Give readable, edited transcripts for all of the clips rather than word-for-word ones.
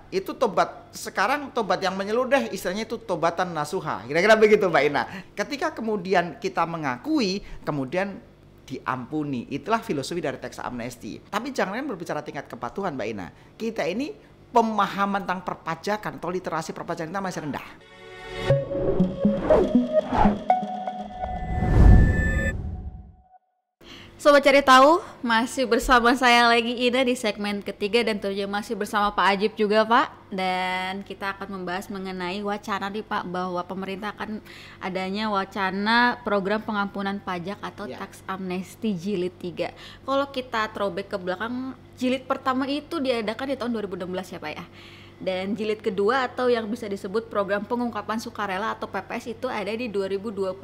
itu tobat sekarang, tobat yang menyeluruh deh, istilahnya itu tobatan nasuha. Kira-kira begitu Mbak Ina. Ketika kemudian kita mengakui, kemudian diampuni. Itulah filosofi dari teks amnesti. Tapi jangan berbicara tingkat kepatuhan Mbak Ina. Kita ini pemahaman tentang perpajakan atau literasi perpajakan kita masih rendah. Sobat Cari Tahu, masih bersama saya lagi Ida di segmen ketiga dan tentunya masih bersama Pak Ajib juga Pak. Dan kita akan membahas mengenai wacana nih Pak, bahwa pemerintah akan adanya wacana program pengampunan pajak atau tax amnesty jilid 3. Kalau kita throwback ke belakang, jilid pertama itu diadakan di tahun 2016 ya Pak ya. Dan jilid kedua atau yang bisa disebut program pengungkapan sukarela atau PPS itu ada di 2022.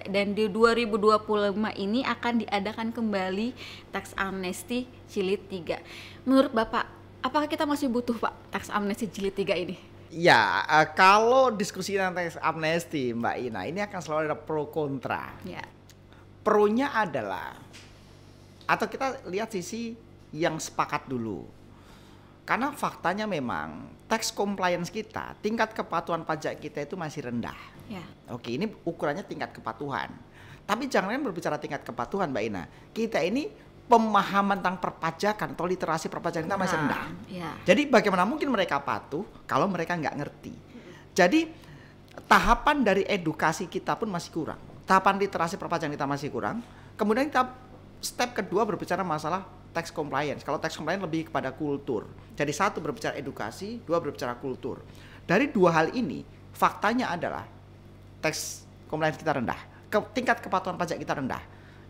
Dan di 2025 ini akan diadakan kembali tax amnesty jilid 3. Menurut Bapak, apakah kita masih butuh Pak tax amnesty jilid 3 ini? Ya, kalau diskusi tentang tax amnesty Mbak Ina, ini akan selalu ada pro kontra. Ya. Pro-nya adalah, atau kita lihat sisi yang sepakat dulu. Karena faktanya memang tax compliance kita, tingkat kepatuhan pajak kita itu masih rendah. Ya. Oke, ini ukurannya tingkat kepatuhan. Tapi jangan berbicara tingkat kepatuhan Mbak Ina. Kita ini pemahaman tentang perpajakan atau literasi perpajakan kita masih rendah. Ya. Jadi bagaimana mungkin mereka patuh kalau mereka nggak ngerti. Jadi tahapan dari edukasi kita pun masih kurang. Tahapan literasi perpajakan kita masih kurang. Kemudian kita step kedua berbicara masalah tax compliance. Kalau tax compliance lebih kepada kultur. Jadi satu berbicara edukasi, dua berbicara kultur. Dari dua hal ini, faktanya adalah tax compliance kita rendah. Tingkat kepatuhan pajak kita rendah.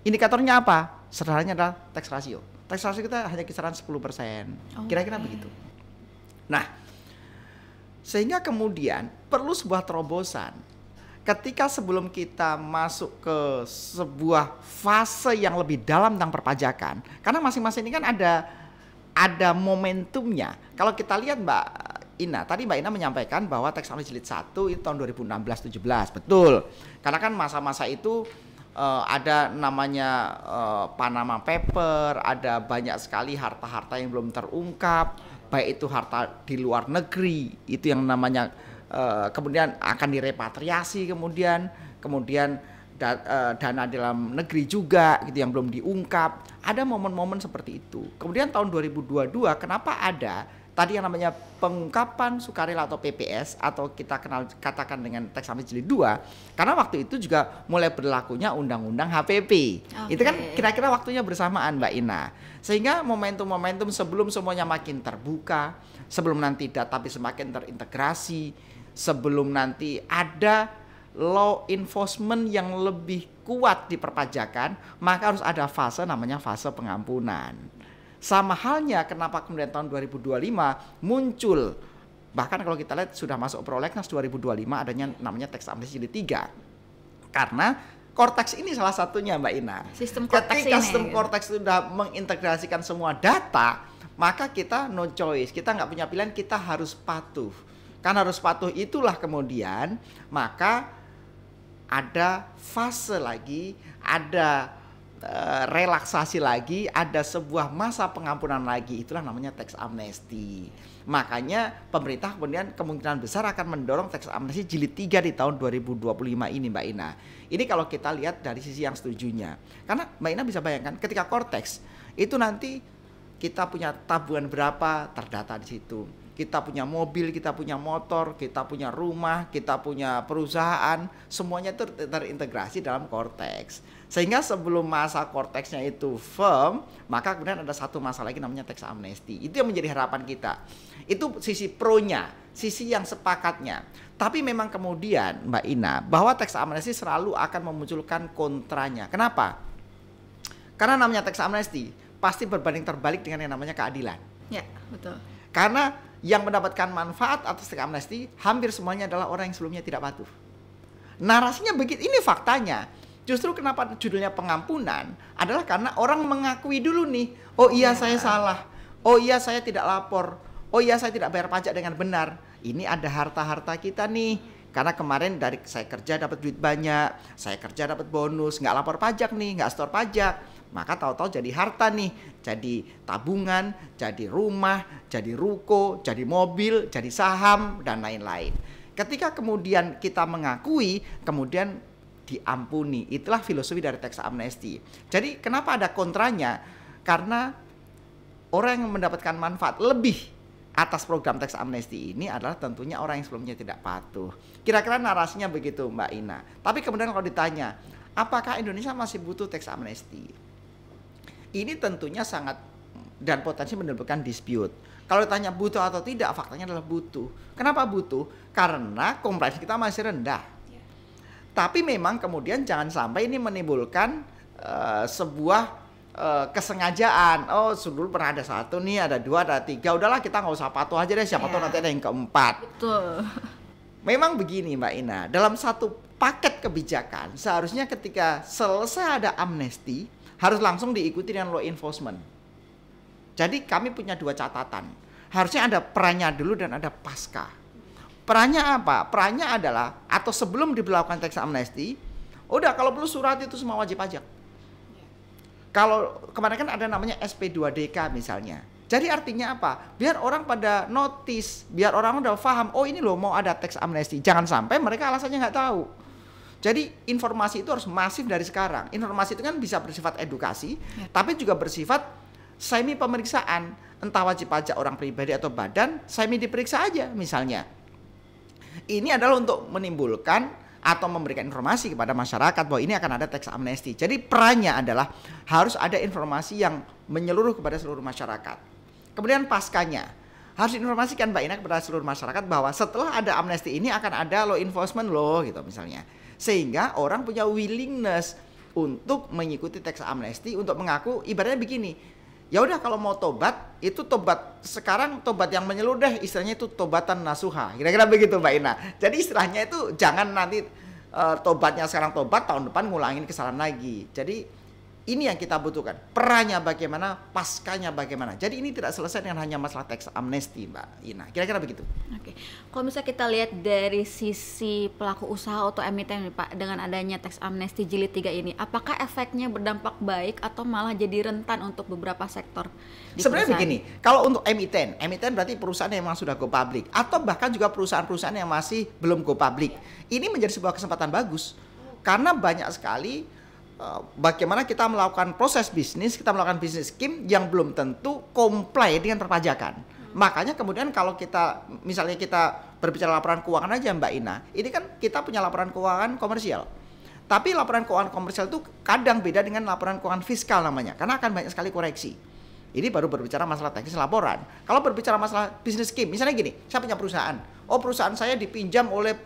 Indikatornya apa? Sederhananya adalah tax ratio. Tax ratio kita hanya kisaran 10%. Kira-kira begitu. Nah, sehingga kemudian perlu sebuah terobosan. Ketika sebelum kita masuk ke sebuah fase yang lebih dalam tentang perpajakan, karena masing-masing ini kan ada momentumnya. Kalau kita lihat Mbak Ina, tadi Mbak Ina menyampaikan bahwa tax amnesty jilid 1 itu tahun 2016-17, betul. Karena kan masa-masa itu ada namanya Panama Paper, ada banyak sekali harta-harta yang belum terungkap, baik itu harta di luar negeri, itu yang namanya kemudian akan direpatriasi, kemudian dana dalam negeri juga gitu yang belum diungkap. Ada momen-momen seperti itu. Kemudian tahun 2022 kenapa ada tadi yang namanya pengungkapan sukarela atau PPS atau kita katakan dengan tax amnesty jilid 2, karena waktu itu juga mulai berlakunya undang-undang HPP. Itu kan kira-kira waktunya bersamaan Mbak Ina. Sehingga momentum-momentum sebelum semuanya makin terbuka, sebelum nanti database semakin terintegrasi, sebelum nanti ada law enforcement yang lebih kuat di perpajakan, maka harus ada fase namanya fase pengampunan. Sama halnya kenapa kemudian tahun 2025 muncul, bahkan kalau kita lihat sudah masuk prolegnas 2025 adanya namanya tax amnesty jilid 3. Karena Cortex ini salah satunya Mbak Ina. Ketika sistem Cortex sudah mengintegrasikan semua data, maka kita no choice, kita nggak punya pilihan, kita harus patuh. Karena harus patuh itulah kemudian maka ada fase lagi, ada relaksasi lagi, ada sebuah masa pengampunan lagi, itulah namanya tax amnesty. Makanya pemerintah kemudian kemungkinan besar akan mendorong tax amnesty jilid 3 di tahun 2025 ini Mbak Ina. Ini kalau kita lihat dari sisi yang setujunya. Karena Mbak Ina bisa bayangkan ketika Cortex itu nanti kita punya tabungan berapa terdata di situ. Kita punya mobil, kita punya motor, kita punya rumah, kita punya perusahaan, semuanya itu terintegrasi dalam Cortex. Sehingga sebelum masa Cortexnya itu firm, maka kemudian ada satu masa lagi namanya tax amnesty. Itu yang menjadi harapan kita. Itu sisi pro-nya, sisi yang sepakatnya. Tapi memang kemudian Mbak Ina, bahwa tax amnesty selalu akan memunculkan kontranya. Kenapa? Karena namanya tax amnesty pasti berbanding terbalik dengan yang namanya keadilan. Ya, betul. Karena yang mendapatkan manfaat atas tax amnesty hampir semuanya adalah orang yang sebelumnya tidak patuh. Narasinya begitu, ini faktanya. Justru kenapa judulnya pengampunan adalah karena orang mengakui dulu nih, oh iya saya salah, oh iya saya tidak lapor, oh iya saya tidak bayar pajak dengan benar. Ini ada harta-harta kita nih. Karena kemarin dari saya kerja dapat duit banyak, saya kerja dapat bonus, nggak lapor pajak nih, nggak store pajak. Maka tahu-tahu jadi harta nih, jadi tabungan, jadi rumah, jadi ruko, jadi mobil, jadi saham, dan lain-lain. Ketika kemudian kita mengakui, kemudian diampuni. Itulah filosofi dari tax amnesty. Jadi kenapa ada kontranya? Karena orang yang mendapatkan manfaat lebih atas program tax amnesty ini adalah tentunya orang yang sebelumnya tidak patuh. Kira-kira narasinya begitu Mbak Ina. Tapi kemudian kalau ditanya, apakah Indonesia masih butuh tax amnesty? Ini tentunya sangat dan potensi menimbulkan dispute. Kalau ditanya butuh atau tidak, faktanya adalah butuh. Kenapa butuh? Karena komplainsi kita masih rendah. Tapi memang kemudian jangan sampai ini menimbulkan sebuah kesengajaan. Oh, dulu pernah ada 1 nih, ada 2, ada 3. Udahlah kita nggak usah patuh aja deh. Siapa tahu nanti ada yang keempat. Betul. Memang begini Mbak Ina, dalam satu paket kebijakan seharusnya ketika selesai ada amnesti harus langsung diikuti dengan law enforcement. Jadi kami punya 2 catatan. Harusnya ada perannya dulu dan ada pasca. Perannya apa? Perannya adalah atau sebelum diberlakukan tax amnesty, udah kalau perlu surat itu semua wajib pajak. Kalau kemarin kan ada namanya SP2DK misalnya. Jadi artinya apa? Biar orang pada notice, biar orang udah paham, oh ini loh mau ada tax amnesty. Jangan sampai mereka alasannya nggak tahu. Jadi informasi itu harus masif dari sekarang. Informasi itu kan bisa bersifat edukasi, tapi juga bersifat semi pemeriksaan. Entah wajib pajak orang pribadi atau badan, semi diperiksa aja misalnya. Ini adalah untuk menimbulkan atau memberikan informasi kepada masyarakat bahwa ini akan ada tax amnesty. Jadi perannya adalah harus ada informasi yang menyeluruh kepada seluruh masyarakat. Kemudian paskanya harus diinformasikan Mbak Ina kepada seluruh masyarakat bahwa setelah ada amnesty ini akan ada law enforcement loh gitu misalnya. Sehingga orang punya willingness untuk mengikuti tax amnesty, untuk mengaku ibaratnya begini. Ya udah kalau mau tobat, itu tobat sekarang tobat yang menyeluruh deh, istilahnya itu tobatan nasuha. Kira-kira begitu Mbak Ina. Jadi istilahnya itu jangan nanti tobatnya sekarang tobat, tahun depan ngulangin kesalahan lagi. Jadi ini yang kita butuhkan. Perannya bagaimana, paskanya bagaimana. Jadi ini tidak selesai dengan hanya masalah tax amnesty Mbak Ina. Kira-kira begitu. Oke. Kalau misalnya kita lihat dari sisi pelaku usaha atau emiten nih Pak, dengan adanya tax amnesty jilid 3 ini, apakah efeknya berdampak baik atau malah jadi rentan untuk beberapa sektor? Sebenarnya begini, kalau untuk emiten berarti perusahaan yang memang sudah go public atau bahkan juga perusahaan-perusahaan yang masih belum go public. Ini menjadi sebuah kesempatan bagus karena banyak sekali bagaimana kita melakukan proses bisnis, kita melakukan bisnis scheme yang belum tentu comply dengan perpajakan. Makanya kemudian kalau kita misalnya kita berbicara laporan keuangan aja Mbak Ina, ini kan kita punya laporan keuangan komersial. Tapi laporan keuangan komersial itu kadang beda dengan laporan keuangan fiskal namanya, karena akan banyak sekali koreksi. Ini baru berbicara masalah teknis laporan. Kalau berbicara masalah bisnis scheme, misalnya gini, saya punya perusahaan. Oh perusahaan saya dipinjam oleh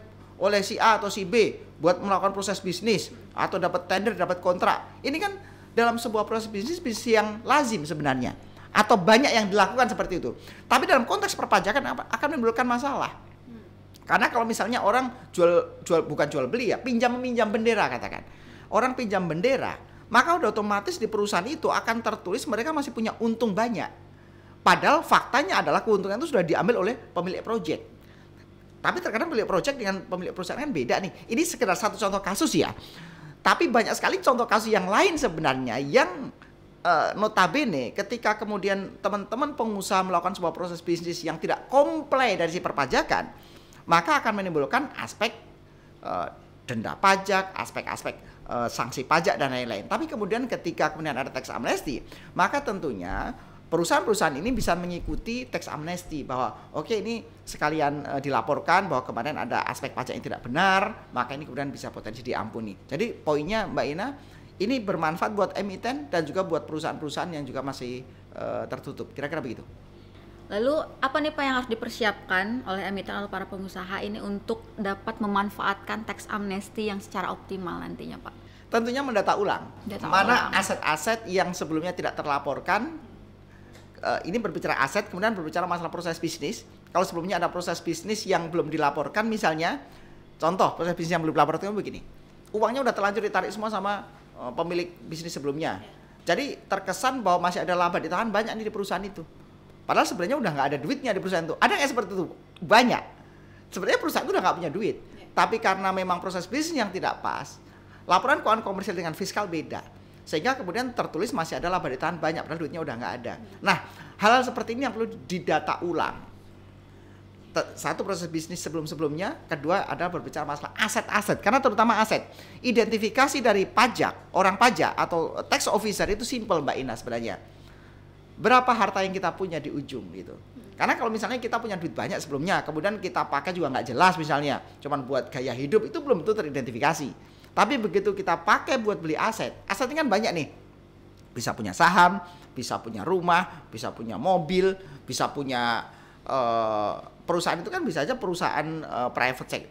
si A atau si B buat melakukan proses bisnis atau dapat tender, dapat kontrak. Ini kan dalam sebuah proses bisnis yang lazim sebenarnya atau banyak yang dilakukan seperti itu. Tapi dalam konteks perpajakan akan menimbulkan masalah. Karena kalau misalnya orang bukan jual beli ya, pinjam meminjam bendera katakan. Orang pinjam bendera, maka udah otomatis di perusahaan itu akan tertulis mereka masih punya untung banyak. Padahal faktanya adalah keuntungan itu sudah diambil oleh pemilik proyek. Tapi terkadang pemilik proyek dengan pemilik perusahaan kan beda nih. Ini sekedar satu contoh kasus ya. Tapi banyak sekali contoh kasus yang lain sebenarnya yang notabene ketika kemudian teman-teman pengusaha melakukan sebuah proses bisnis yang tidak comply dari si perpajakan, maka akan menimbulkan aspek denda pajak, aspek-aspek sanksi pajak dan lain-lain. Tapi kemudian ketika kemudian ada tax amnesty, maka tentunya perusahaan-perusahaan ini bisa mengikuti tax amnesty bahwa oke, ini sekalian dilaporkan bahwa kemarin ada aspek pajak yang tidak benar, maka ini kemudian bisa potensi diampuni. Jadi poinnya Mbak Ina, ini bermanfaat buat emiten dan juga buat perusahaan-perusahaan yang juga masih tertutup. Kira-kira begitu. Lalu apa nih Pak yang harus dipersiapkan oleh emiten atau para pengusaha ini untuk dapat memanfaatkan tax amnesty yang secara optimal nantinya Pak? Tentunya mendata ulang. Mana aset-aset yang sebelumnya tidak terlaporkan. Ini berbicara aset, kemudian berbicara masalah proses bisnis. Kalau sebelumnya ada proses bisnis yang belum dilaporkan misalnya, contoh proses bisnis yang belum dilaporkan begini. Uangnya udah terlanjur ditarik semua sama pemilik bisnis sebelumnya. Jadi terkesan bahwa masih ada laba ditahan banyak nih di perusahaan itu. Padahal sebenarnya udah nggak ada duitnya di perusahaan itu. Ada nggak seperti itu? Banyak. Sebenarnya perusahaan itu udah nggak punya duit. Tapi karena memang proses bisnis yang tidak pas, laporan keuangan komersial dengan fiskal beda. Sehingga kemudian tertulis masih ada laba ditahan banyak, padahal duitnya udah nggak ada. Nah, hal-hal seperti ini yang perlu didata ulang. Satu, proses bisnis sebelum-sebelumnya. Kedua adalah berbicara masalah aset-aset, karena terutama aset. Identifikasi dari pajak, orang pajak atau tax officer itu simple Mbak Ina sebenarnya. Berapa harta yang kita punya di ujung gitu. Karena kalau misalnya kita punya duit banyak sebelumnya, kemudian kita pakai juga nggak jelas misalnya, cuman buat gaya hidup, itu belum tentu teridentifikasi. Tapi begitu kita pakai buat beli aset, asetnya kan banyak nih. Bisa punya saham, bisa punya rumah, bisa punya mobil, bisa punya perusahaan. Itu kan bisa aja perusahaan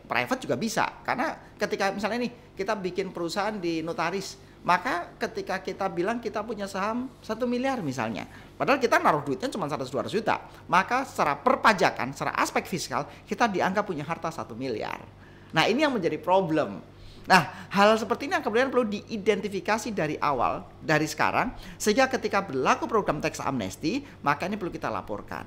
private juga bisa. Karena ketika misalnya nih kita bikin perusahaan di notaris, maka ketika kita bilang kita punya saham 1 miliar misalnya, padahal kita naruh duitnya cuma 100-200 juta, maka secara perpajakan, secara aspek fiskal kita dianggap punya harta 1 miliar. Nah, ini yang menjadi problem. Nah, hal seperti ini yang kemudian perlu diidentifikasi dari awal, dari sekarang, sehingga ketika berlaku program tax amnesty, maka ini perlu kita laporkan.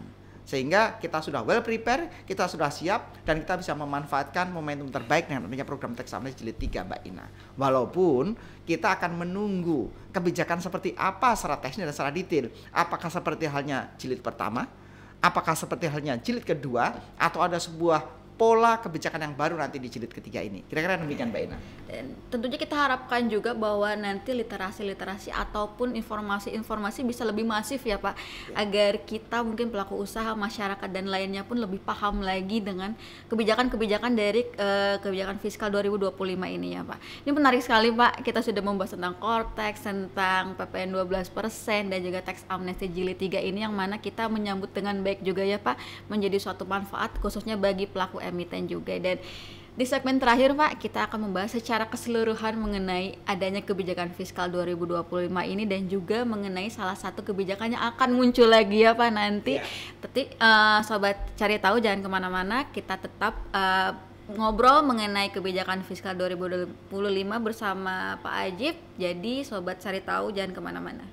Sehingga kita sudah well prepare, kita sudah siap, dan kita bisa memanfaatkan momentum terbaik dengan adanya program tax amnesty jilid 3 Mbak Ina. Walaupun kita akan menunggu kebijakan seperti apa secara teknis dan secara detail. Apakah seperti halnya jilid pertama, apakah seperti halnya jilid kedua, atau ada sebuah pola kebijakan yang baru nanti di jilid ketiga ini. Kira-kira demikian Mbak Ina. Dan tentunya kita harapkan juga bahwa nanti literasi-literasi ataupun informasi-informasi bisa lebih masif ya Pak, agar kita mungkin pelaku usaha, masyarakat dan lainnya pun lebih paham lagi dengan kebijakan-kebijakan dari kebijakan fiskal 2025 ini ya Pak. Ini menarik sekali Pak, kita sudah membahas tentang core tax, tentang PPN 12% dan juga tax amnesty jilid 3 ini, yang mana kita menyambut dengan baik juga ya Pak, menjadi suatu manfaat khususnya bagi pelaku emiten juga. Dan di segmen terakhir Pak, kita akan membahas secara keseluruhan mengenai adanya kebijakan fiskal 2025 ini, dan juga mengenai salah satu kebijakan yang akan muncul lagi ya Pak nanti. Tapi sobat cari tahu jangan kemana-mana, kita tetap ngobrol mengenai kebijakan fiskal 2025 bersama Pak Ajib. Jadi sobat cari tahu jangan kemana-mana.